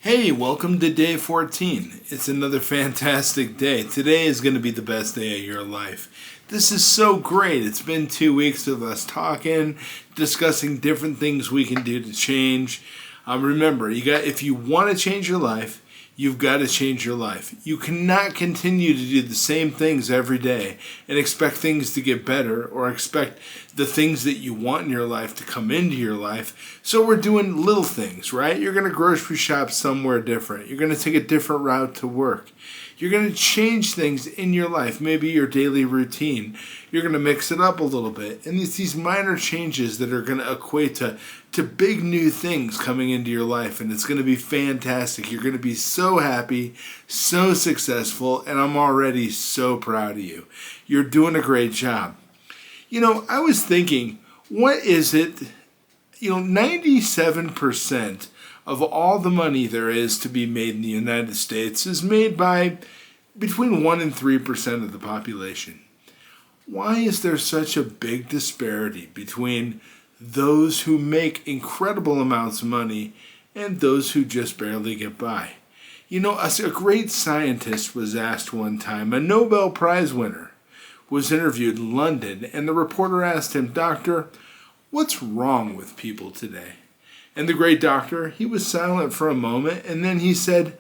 Hey, welcome to day 14. It's another fantastic day. Today is going to be the best day of your life. This is so great. It's been 2 weeks of us talking, discussing different things we can do to change. Remember, if you want to change your life, you've got to change your life. You cannot continue to do the same things every day and expect things to get better or expect the things that you want in your life to come into your life. So we're doing little things, right? You're going to grocery shop somewhere different. You're going to take a different route to work. You're going to change things in your life, maybe your daily routine. You're going to mix it up a little bit. And it's these minor changes that are going to equate to big new things coming into your life. And it's going to be fantastic. You're going to be so happy, so successful, and I'm already so proud of you. You're doing a great job. I was thinking, what is it? 97% of all the money there is to be made in the United States is made by between 1 and 3% of the population. Why is there such a big disparity between those who make incredible amounts of money and those who just barely get by? A great scientist was asked one time, a Nobel Prize winner was interviewed in London, and the reporter asked him, "Doctor, what's wrong with people today?" And the great doctor, he was silent for a moment, and then he said,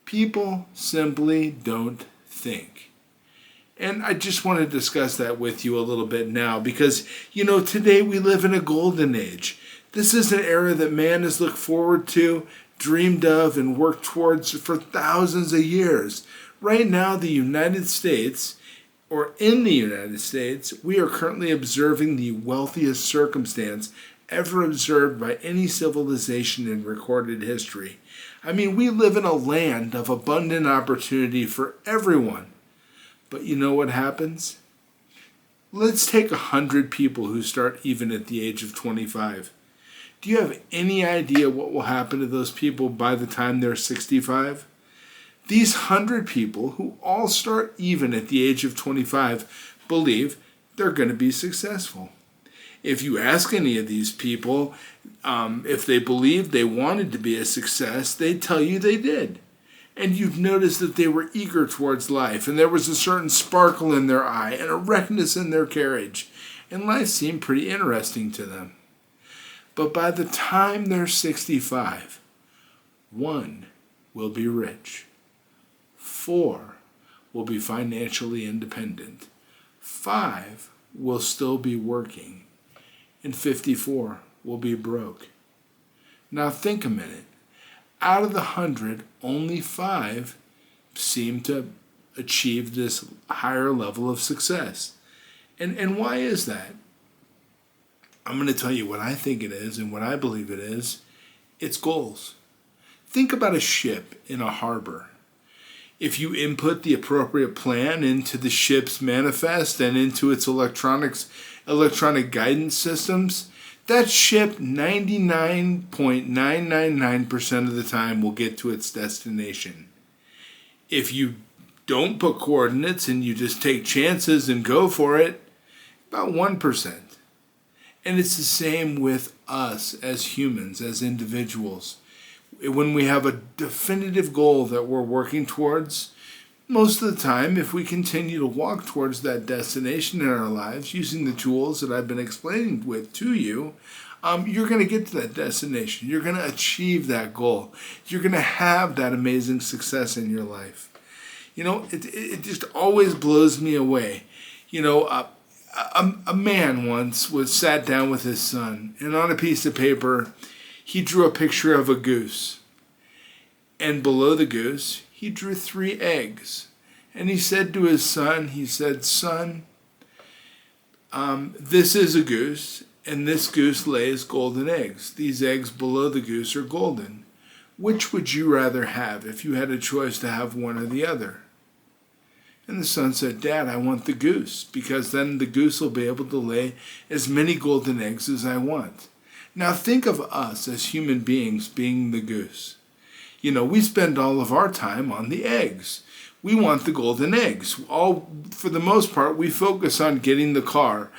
"People simply don't think." And I just want to discuss that with you a little bit now because, today we live in a golden age. This is an era that man has looked forward to, dreamed of, and worked towards for thousands of years. Right now, in the United States, we are currently observing the wealthiest circumstance ever observed by any civilization in recorded history. We live in a land of abundant opportunity for everyone. But you know what happens? Let's take 100 people who start even at the age of 25. Do you have any idea what will happen to those people by the time they're 65? These 100 people who all start even at the age of 25 believe they're going to be successful. If you ask any of these people if they believed they wanted to be a success, they'd tell you they did. And you'd notice that they were eager towards life, and there was a certain sparkle in their eye and a rectness in their carriage, and life seemed pretty interesting to them. But by the time they're 65, 1 will be rich, 4 will be financially independent, 5 will still be working, and 54 will be broke. Now think a minute. Out of the 100, only 5 seem to achieve this higher level of success. And why is that? I'm going to tell you what I think it is and what I believe it is. It's goals. Think about a ship in a harbor. If you input the appropriate plan into the ship's manifest and into its electronic guidance systems, that ship 99.999% of the time will get to its destination. If you don't put coordinates and you just take chances and go for it, about 1%. And it's the same with us as humans, as individuals. When we have a definitive goal that we're working towards, most of the time, if we continue to walk towards that destination in our lives using the tools that I've been explaining to you, you're going to get to that destination. You're going to achieve that goal. You're going to have that amazing success in your life. It just always blows me away. A man once sat down with his son, and on a piece of paper, he drew a picture of a goose. And below the goose, he drew 3 eggs. And he said to his son, "Son, this is a goose, and this goose lays golden eggs. These eggs below the goose are golden. Which would you rather have if you had a choice to have one or the other?" And the son said, "Dad, I want the goose, because then the goose will be able to lay as many golden eggs as I want." Now think of us as human beings being the goose. We spend all of our time on the eggs. We want the golden eggs. For the most part, we focus on getting the car,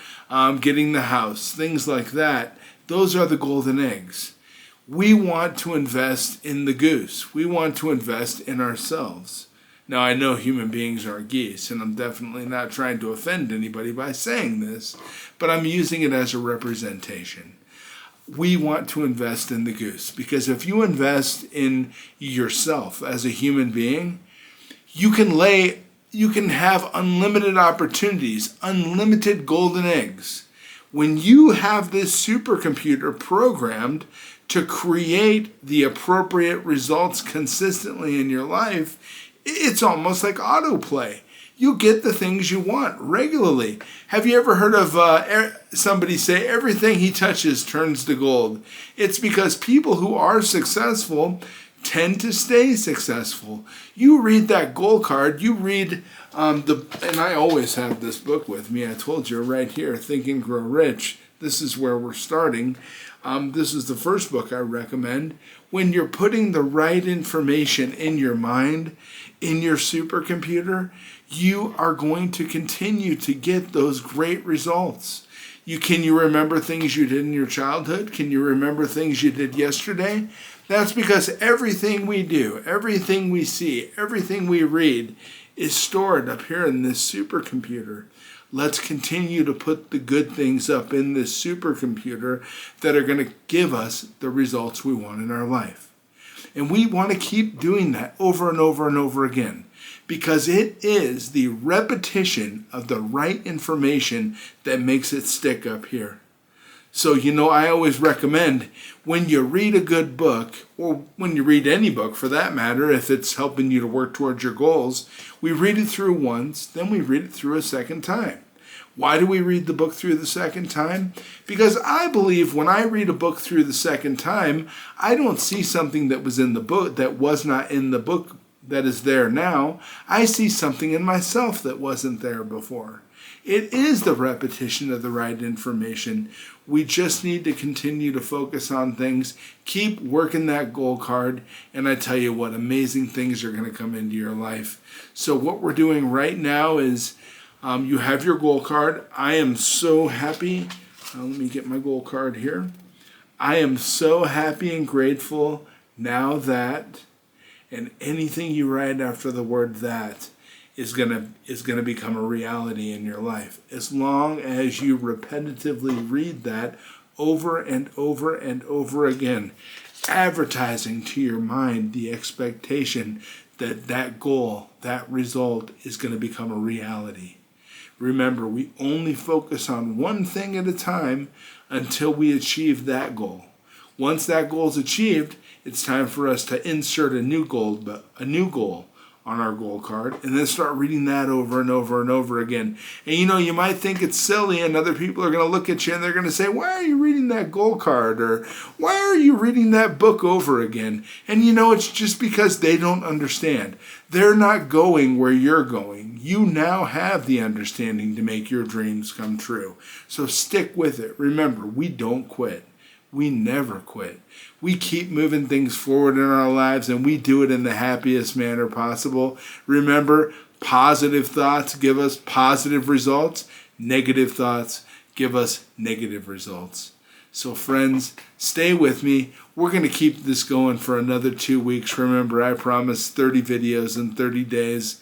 getting the house, things like that. Those are the golden eggs. We want to invest in the goose. We want to invest in ourselves. Now, I know human beings are geese, and I'm definitely not trying to offend anybody by saying this, but I'm using it as a representation. We want to invest in the goose, because if you invest in yourself as a human being, you can have unlimited opportunities, unlimited golden eggs. When you have this supercomputer programmed to create the appropriate results consistently in your life, it's almost like autoplay. You get the things you want regularly. Have you ever heard of somebody say everything he touches turns to gold? It's because people who are successful tend to stay successful. You read that goal card, you read and I always have this book with me. I told you right here, Think and Grow Rich. This is where we're starting. This is the first book I recommend. When you're putting the right information in your mind, in your supercomputer, you are going to continue to get those great results. Can you remember things you did in your childhood? Can you remember things you did yesterday? That's because everything we do, everything we see, everything we read is stored up here in this supercomputer. Let's continue to put the good things up in this supercomputer that are going to give us the results we want in our life. And we want to keep doing that over and over and over again, because it is the repetition of the right information that makes it stick up here. So, I always recommend when you read a good book, or when you read any book for that matter, if it's helping you to work towards your goals, we read it through once, then we read it through a second time. Why do we read the book through the second time? Because I believe when I read a book through the second time, I don't see something that was in the book that was not in the book that is there now. I see something in myself that wasn't there before. It is the repetition of the right information. We just need to continue to focus on things, keep working that goal card, and I tell you what, amazing things are going to come into your life. So what we're doing right now is you have your goal card. I am so happy. Let me get my goal card here. I am so happy and grateful now that, and anything you write after the word that is gonna become a reality in your life. As long as you repetitively read that over and over and over again, advertising to your mind the expectation that that goal, that result is going to become a reality. Remember, we only focus on one thing at a time until we achieve that goal. Once that goal is achieved, it's time for us to insert a new goal on our goal card, and then start reading that over and over and over again. And you might think it's silly, and other people are going to look at you and they're going to say, why are you reading that goal card? Or why are you reading that book over again? And it's just because they don't understand. They're not going where you're going. You now have the understanding to make your dreams come true. So stick with it. Remember, we don't quit. We never quit. We keep moving things forward in our lives, and we do it in the happiest manner possible. Remember, positive thoughts give us positive results. Negative thoughts give us negative results. So friends, stay with me. We're going to keep this going for another 2 weeks. Remember, I promised 30 videos in 30 days.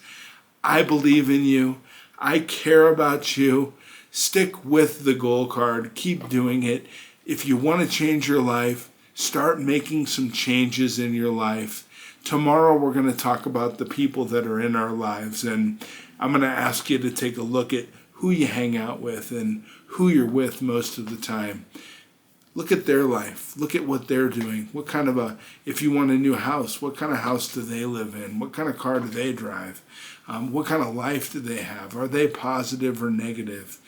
I believe in you. I care about you. Stick with the goal card. Keep doing it. If you want to change your life, start making some changes in your life. Tomorrow we're going to talk about the people that are in our lives, and I'm going to ask you to take a look at who you hang out with and who you're with most of the time. Look at their life. Look at what they're doing. If you want a new house, what kind of house do they live in? What kind of car do they drive? What kind of life do they have? Are they positive or negative?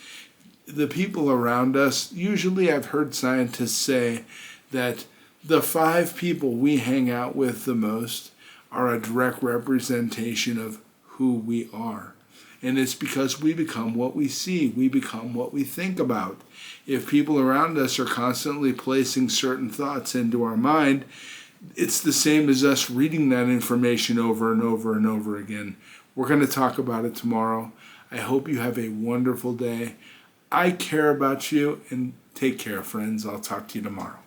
The people around us, usually I've heard scientists say that the 5 people we hang out with the most are a direct representation of who we are. And it's because we become what we see. We become what we think about. If people around us are constantly placing certain thoughts into our mind, it's the same as us reading that information over and over and over again. We're going to talk about it tomorrow. I hope you have a wonderful day. I care about you, and take care, friends. I'll talk to you tomorrow.